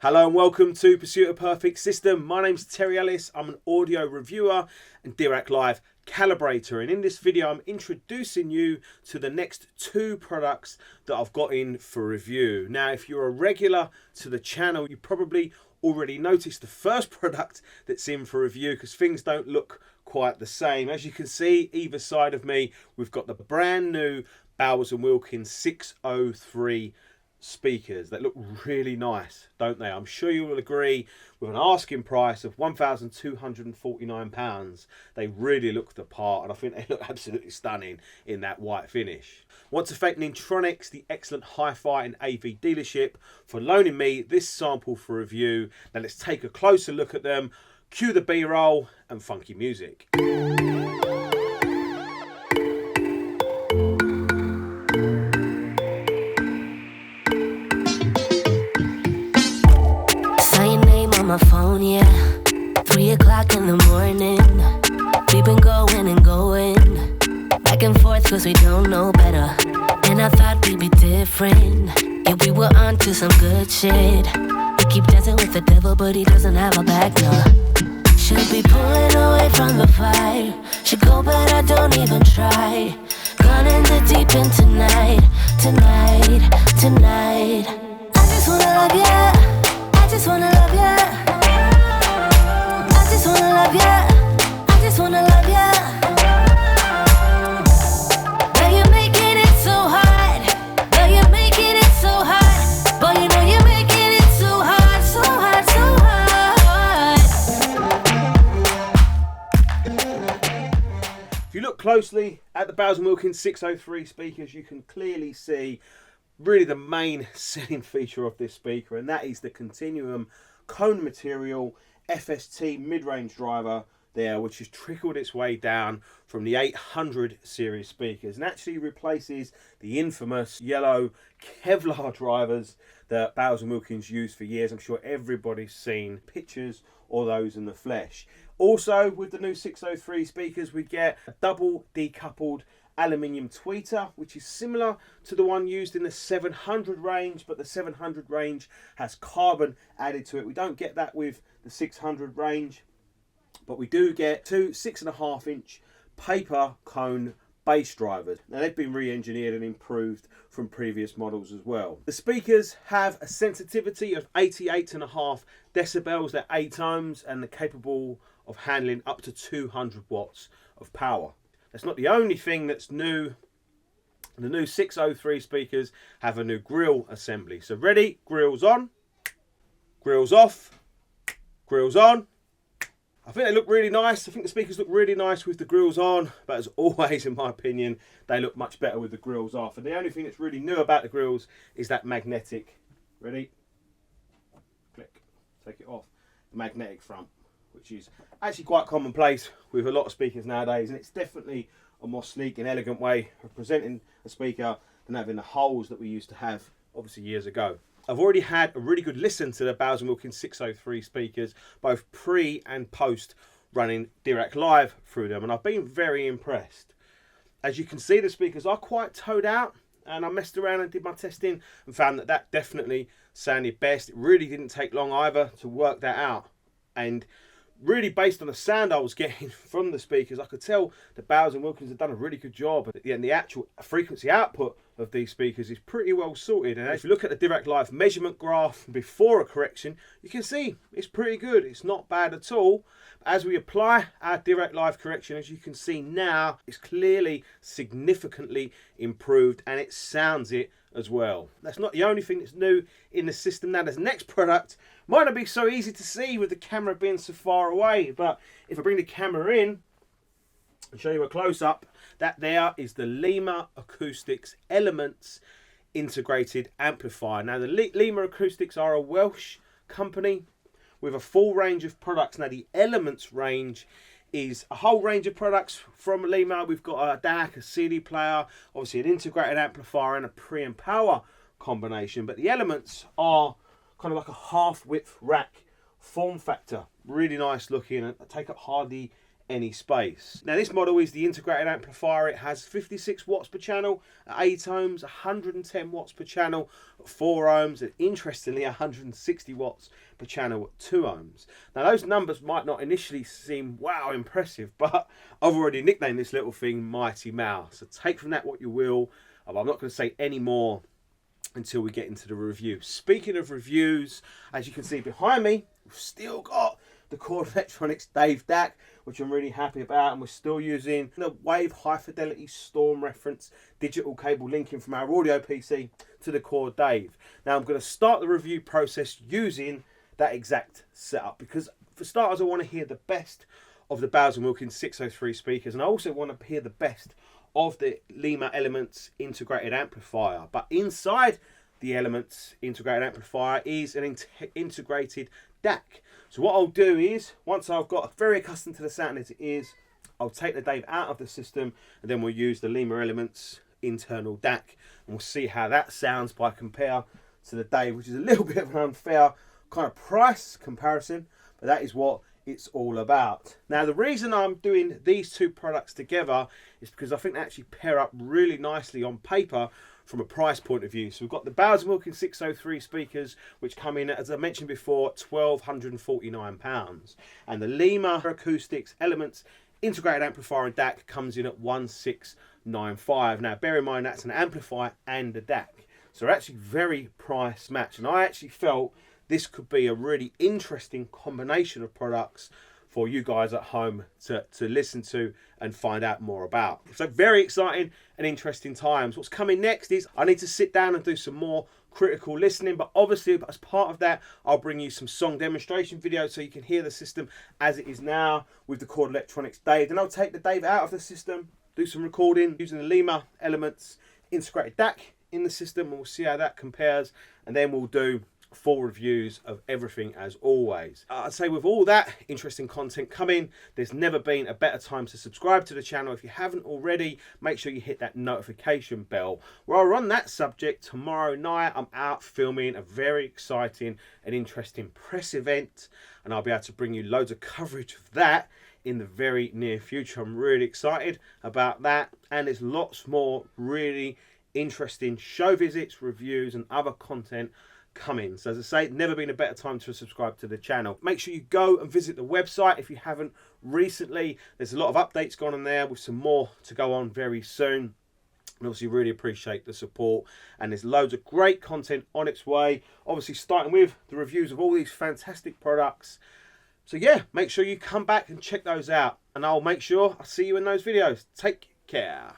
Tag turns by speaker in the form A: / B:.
A: Hello and welcome to Pursuit of Perfect System. My name's Terry Ellis. I'm an audio reviewer and Dirac Live calibrator, and in this video I'm introducing you to the next two products that I've got in for review. Now, if you're a regular to the channel, you probably already noticed the first product that's in for review because things don't look quite the same. As you can see, either side of me, we've got the brand new Bowers & Wilkins 603 speakers that look really nice, don't they? I'm sure you will agree, with an asking price of £1,249. They really look the part, and I think they look absolutely stunning in that white finish. I want to thank Nintronics, the excellent HiFi and AV dealership, for loaning me this sample for review. Now let's take a closer look at them. Cue the B-roll and funky music.
B: My phone, yeah, 3 o'clock in the morning. We've been going and going back and forth cause we don't know better. And I thought we'd be different. Yeah, we were on to some good shit. We keep dancing with the devil, but he doesn't have a back, no. Should be pulling away from the fire. Should go, but I don't even try. Gone in the deep end tonight, tonight, tonight. I just wanna love ya. I just wanna love ya. I just wanna love ya. I just wanna love ya. Now you're making it so hard. Now you're making it so hard. Boy, you know you're making it so hard, so hard, so hard.
A: If you look closely at the Bowers & Wilkins 603 speakers, you can clearly see really the main selling feature of this speaker, and that is the continuum cone material FST mid-range driver there, which has trickled its way down from the 800 series speakers and actually replaces the infamous yellow Kevlar drivers that Bowers & Wilkins used for years. I'm sure everybody's seen pictures or those in the flesh. Also, with the new 603 speakers, we get a double decoupled aluminium tweeter, which is similar to the one used in the 700 range, but the 700 range has carbon added to it. We don't get that with the 600 range, but we do get two 6.5-inch paper cone bass drivers. Now, they've been re-engineered and improved from previous models as well. The speakers have a sensitivity of 88.5 decibels, they're 8 ohms, and they're capable of handling up to 200 watts of power. That's not the only thing that's new. The new 603 speakers have a new Grille Assembly. So ready, grills on, grills off, grills on. I think they look really nice. I think the speakers look really nice with the grills on, but as always, in my opinion, they look much better with the grills off. And the only thing that's really new about the grills is that magnetic, ready, click, take it off, the magnetic front, which is actually quite commonplace with a lot of speakers nowadays, and it's definitely a more sleek and elegant way of presenting a speaker than having the holes that we used to have obviously years ago. I've already had a really good listen to the Bowers & Wilkins 603 speakers, both pre and post running Dirac Live through them, and I've been very impressed. As you can see, the speakers are quite towed out, and I messed around and did my testing and found that that definitely sounded best. It really didn't take long either to work that out, and really based on the sound I was getting from the speakers, I could tell that Bowers & Wilkins have done a really good job, and the actual frequency output of these speakers is pretty well sorted. And if you look at the Dirac Live measurement graph before a correction, you can see it's pretty good. It's not bad at all. As we apply our Dirac Live correction, as you can see now, it's clearly significantly improved, and it sounds it as well. That's not the only thing that's new in the system. Now, this next product might not be so easy to see with the camera being so far away, but if I bring the camera in and show you a close-up, that there is the Leema Acoustics Elements integrated amplifier. Now, the Leema Acoustics are a Welsh company with a full range of products. Now, the Elements range is a whole range of products from Leema. We've got a DAC, a CD player, obviously an integrated amplifier and a preamp power combination, but the Elements are kind of like a half-width rack form factor. Really nice looking, and take up hardly any space. Now this model is the integrated amplifier. It has 56 watts per channel at 8 ohms, 110 watts per channel at 4 ohms, and interestingly 160 watts per channel at 2 ohms. Now those numbers might not initially seem wow impressive, but I've already nicknamed this little thing Mighty Mouse. So take from that what you will. I'm not going to say any more until we get into the review. Speaking of reviews, as you can see behind me, we've still got the Chord Electronics Dave DAC, which I'm really happy about, and we're still using the Wave High Fidelity Storm reference digital cable linking from our audio PC to the Chord Dave. Now I'm going to start the review process using that exact setup, because for starters I want to hear the best of the Bowers & Wilkins 603 speakers, and I also want to hear the best of the Leema Elements integrated amplifier. But inside the Elements integrated amplifier is an integrated DAC. So what I'll do is, once I've got very accustomed to the sound as it is, I'll take the Dave out of the system, and then we'll use the Leema Elements internal DAC, and we'll see how that sounds by compare to the Dave, which is a little bit of an unfair kind of price comparison, but that is what it's all about. Now the reason I'm doing these two products together is because I think they actually pair up really nicely on paper from a price point of view. So we've got the Bowers & Wilkins 603 speakers, which come in, as I mentioned before, £1,249, and the Leema Acoustics Elements integrated amplifier and DAC comes in at £1,695. Now bear in mind that's an amplifier and a DAC, so they're actually very price matched, and I actually felt this could be a really interesting combination of products for you guys at home to listen to and find out more about. So very exciting and interesting times. What's coming next is I need to sit down and do some more critical listening, but obviously as part of that I'll bring you some song demonstration videos so you can hear the system as it is now with the Chord Electronics Dave. Then I'll take the Dave out of the system, do some recording using the Leema Elements integrated DAC in the system, and we'll see how that compares, and then we'll do full reviews of everything as always. I'd say with all that interesting content coming, there's never been a better time to subscribe to the channel. If you haven't already, make sure you hit that notification bell. While we're on that subject, tomorrow night I'm out filming a very exciting and interesting press event, and I'll be able to bring you loads of coverage of that in the very near future. I'm really excited about that, and there's lots more really interesting show visits, reviews and other content coming. So as I say, never been a better time to subscribe to the channel. Make sure you go and visit the website if you haven't recently. There's a lot of updates going on there with some more to go on very soon. And obviously really appreciate the support, and there's loads of great content on its way, obviously starting with the reviews of all these fantastic products. So yeah, make sure you come back and check those out, and I'll make sure I see you in those videos. Take care.